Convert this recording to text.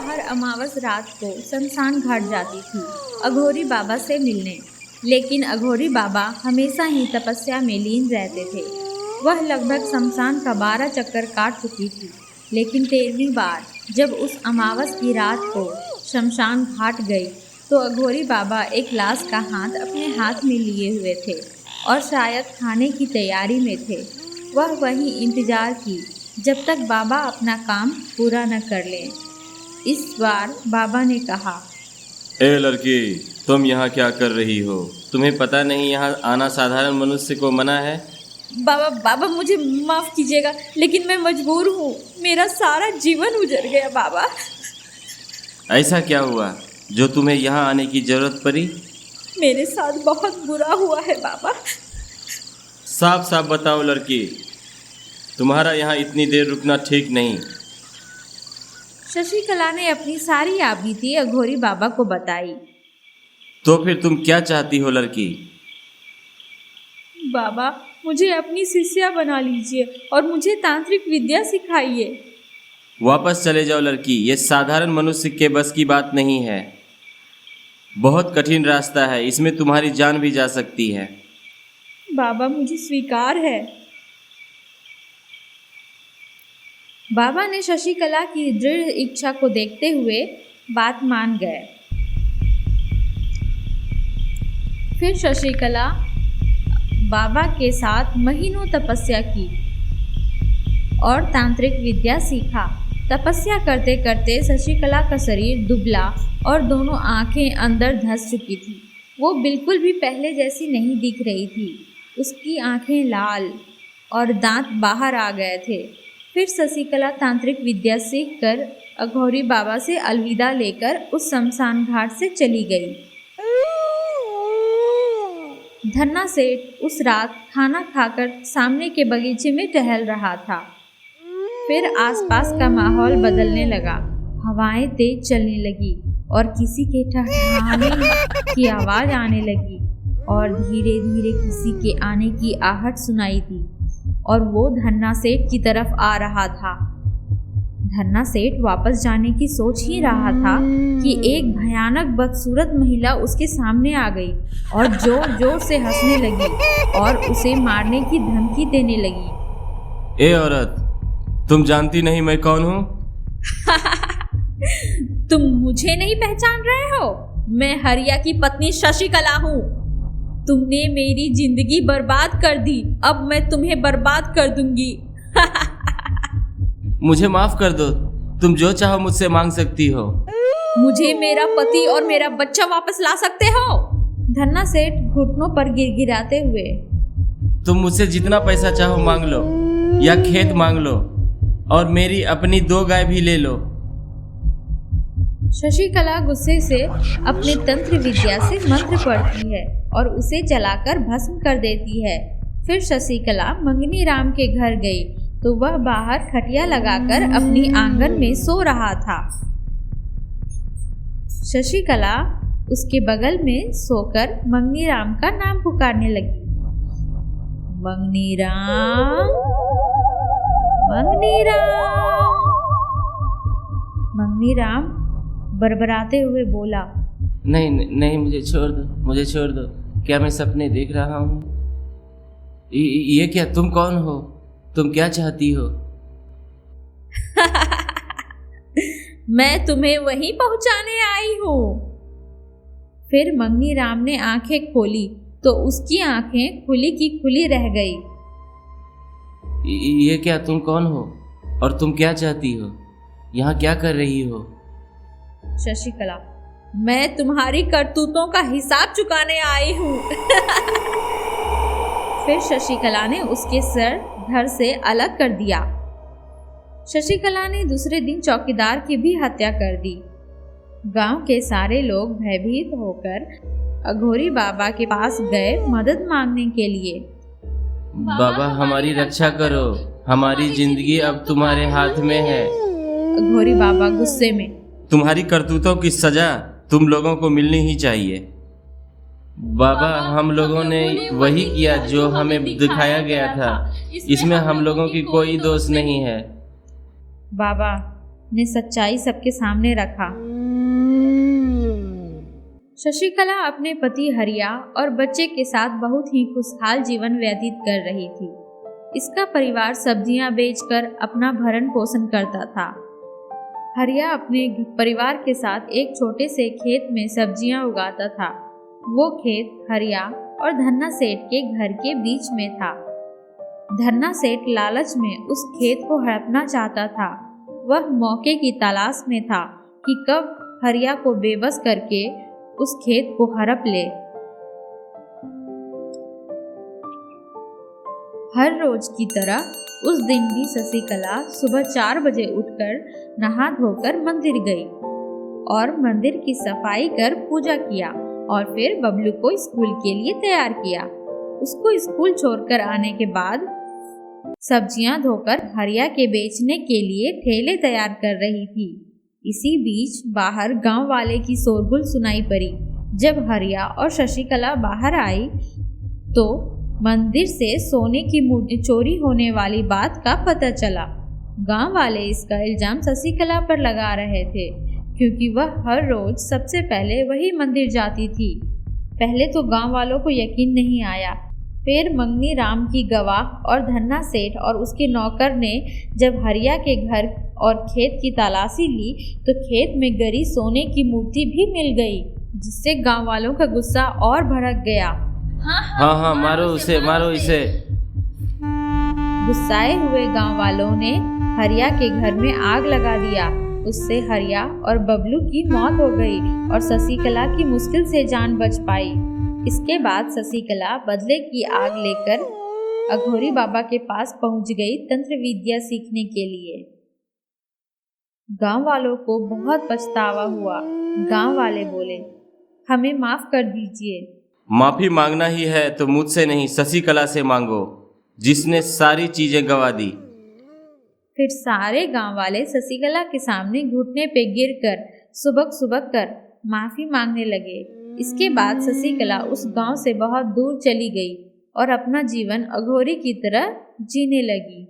हर अमावस रात को शमशान घाट जाती थी अघोरी बाबा से मिलने। लेकिन अघोरी बाबा हमेशा ही तपस्या में लीन रहते थे। वह लगभग शमशान का 12 चक्कर काट चुकी थी, लेकिन 13वीं बार जब उस अमावस की रात को शमशान घाट गई तो अघोरी बाबा एक लाश का हाथ अपने हाथ में लिए हुए थे और शायद खाने की तैयारी में थे। वह वहीं इंतजार की जब तक बाबा अपना काम पूरा न कर लें। इस बार बाबा ने कहा, ए लड़की, तुम यहाँ क्या कर रही हो? तुम्हें पता नहीं यहाँ आना साधारण मनुष्य को मना है? बाबा मुझे माफ़ कीजिएगा, लेकिन मैं मजबूर हूँ। मेरा सारा जीवन उजड़ गया बाबा। ऐसा क्या हुआ जो तुम्हें यहाँ आने की जरूरत पड़ी? मेरे साथ बहुत बुरा हुआ है बाबा। साफ साफ बताओ लड़की, तुम्हारा यहाँ इतनी देर रुकना ठीक नहीं। शशिकला ने अपनी सारी आपबीती अघोरी बाबा को बताई। तो फिर तुम क्या चाहती हो लड़की? बाबा, मुझे अपनी शिष्या बना लीजिए और मुझे तांत्रिक विद्या सिखाइए। वापस चले जाओ लड़की, ये साधारण मनुष्य के बस की बात नहीं है। बहुत कठिन रास्ता है, इसमें तुम्हारी जान भी जा सकती है। बाबा, मुझे स्वीकार है। बाबा ने शशिकला की दृढ़ इच्छा को देखते हुए बात मान गए। फिर शशिकला बाबा के साथ महीनों तपस्या की और तांत्रिक विद्या सीखा। तपस्या करते करते शशिकला का शरीर दुबला और दोनों आंखें अंदर धंस चुकी थी। वो बिल्कुल भी पहले जैसी नहीं दिख रही थी। उसकी आंखें लाल और दांत बाहर आ गए थे। फिर शशिकला तांत्रिक विद्या सीखकर अघोरी बाबा से अलविदा लेकर उस शमशान घाट से चली गई। धन्ना सेठ उस रात खाना खाकर सामने के बगीचे में टहल रहा था। फिर आसपास का माहौल बदलने लगा। हवाएं तेज चलने लगी और किसी के ठहाने की आवाज आने लगी और धीरे धीरे किसी के आने की आहट सुनाई दी और वो धन्ना सेठ की तरफ आ रहा था। धन्ना सेठ वापस जाने की सोच ही रहा था कि एक भयानक बदसूरत महिला उसके सामने आ गई और जोर जोर से हंसने लगी और उसे मारने की धमकी देने लगी। ए औरत, तुम जानती नहीं मैं कौन हूँ? तुम मुझे नहीं पहचान रहे हो? मैं हरिया की पत्नी शशिकला हूँ। तुमने मेरी जिंदगी बर्बाद कर दी, अब मैं तुम्हें बर्बाद कर दूंगी। मुझे माफ कर दो, तुम जो चाहो मुझसे मांग सकती हो। मुझे मेरा पति और मेरा बच्चा वापस ला सकते हो? धन्ना सेठ घुटनों पर गिड़गिड़ाते हुए। तुम मुझसे जितना पैसा चाहो मांग लो या खेत मांग लो और मेरी अपनी 2 गाय भी ले लो। शशिकला गुस्से से अपने तंत्र विद्या से मंत्र पढ़ती है और उसे जलाकर भस्म कर देती है। फिर शशिकला मंगनी राम के घर गई तो वह बाहर खटिया लगाकर अपनी आंगन में सो रहा था। शशिकला उसके बगल में सोकर मंगनी राम का नाम पुकारने लगी। मंगनी राम, मंगनी राम। मंगनी राम बरबराते हुए बोला, नहीं नहीं, मुझे छोड़ दो, मुझे छोड़ दो। क्या मैं सपने देख रहा हूँ? ये क्या? तुम कौन हो? तुम क्या चाहती हो? मैं तुम्हें वहीं पहुंचाने आई हूँ। फिर मंगनी राम ने आंखें खोली तो उसकी आंखें खुली की खुली रह गई। ये क्या? तुम कौन हो और तुम क्या चाहती हो? यहाँ क्या कर रही हो? शशिकला, मैं तुम्हारी करतूतों का हिसाब चुकाने आई हूँ। फिर शशिकला ने उसके सर धड़ से अलग कर दिया। शशिकला ने दूसरे दिन चौकीदार की भी हत्या कर दी। गांव के सारे लोग भयभीत होकर अघोरी बाबा के पास गए मदद मांगने के लिए। बाबा, हमारी रक्षा करो, हमारी जिंदगी अब तुम्हारे हाथ में है। अघोरी बाबा गुस्से में, तुम्हारी करतूतों की सजा तुम लोगों को मिलनी ही चाहिए। बाबा, हम लोगों ने वही किया जो हमें दिखाया गया था। इसमें हम लोगों की कोई दोष नहीं है। बाबा, ने सच्चाई सबके सामने रखा। शशिकला अपने पति हरिया और बच्चे के साथ बहुत ही खुशहाल जीवन व्यतीत कर रही थी। इसका परिवार सब्जियां बेचकर अपना भरण पोषण करता था। हरिया अपने परिवार के साथ एक छोटे से खेत में सब्जियां उगाता था। वो खेत हरिया और धन्ना सेठ के घर के बीच में था। धन्ना सेठ लालच में उस खेत को हड़पना चाहता था। वह मौके की तलाश में था कि कब हरिया को बेबस करके उस खेत को हड़प ले। हर रोज की तरह उस दिन भी शशिकला सुबह 4 बजे उठकर नहा धोकर मंदिर गई और मंदिर की सफाई कर पूजा किया और फिर बबलू को स्कूल के लिए तैयार किया। उसको स्कूल छोड़कर आने के बाद सब्जियां धोकर हरिया के बेचने के लिए ठेले तैयार कर रही थी। इसी बीच बाहर गांव वाले की शोरगुल सुनाई पड़ी। जब हरिया और शशिकला बाहर आई तो मंदिर से सोने की मूर्ति चोरी होने वाली बात का पता चला। गांव वाले इसका इल्जाम शशिकला पर लगा रहे थे क्योंकि वह हर रोज सबसे पहले वही मंदिर जाती थी। पहले तो गांव वालों को यकीन नहीं आया। फिर मंगनी राम की गवाह और धन्ना सेठ और उसके नौकर ने जब हरिया के घर और खेत की तलाशी ली तो खेत में गरी सोने की मूर्ति भी मिल गई, जिससे गांव वालों का गुस्सा और भड़क गया। हाँ, मारो इसे। गुस्साए हुए गांव वालों ने हरिया के घर में आग लगा दिया। उससे हरिया और बबलू की मौत हो गई और शशिकला की मुश्किल से जान बच पाई। इसके बाद शशिकला बदले की आग लेकर अघोरी बाबा के पास पहुंच गई तंत्र विद्या सीखने के लिए। गांव वालों को बहुत पछतावा हुआ। गांव वाले बोले, हमें माफ कर दीजिए। माफी मांगना ही है तो मुझसे नहीं, शशिकला से मांगो, जिसने सारी चीजें गंवा दी। फिर सारे गांव वाले शशिकला के सामने घुटने पे गिरकर सुबक कर माफी मांगने लगे। इसके बाद शशिकला उस गांव से बहुत दूर चली गई और अपना जीवन अघोरी की तरह जीने लगी।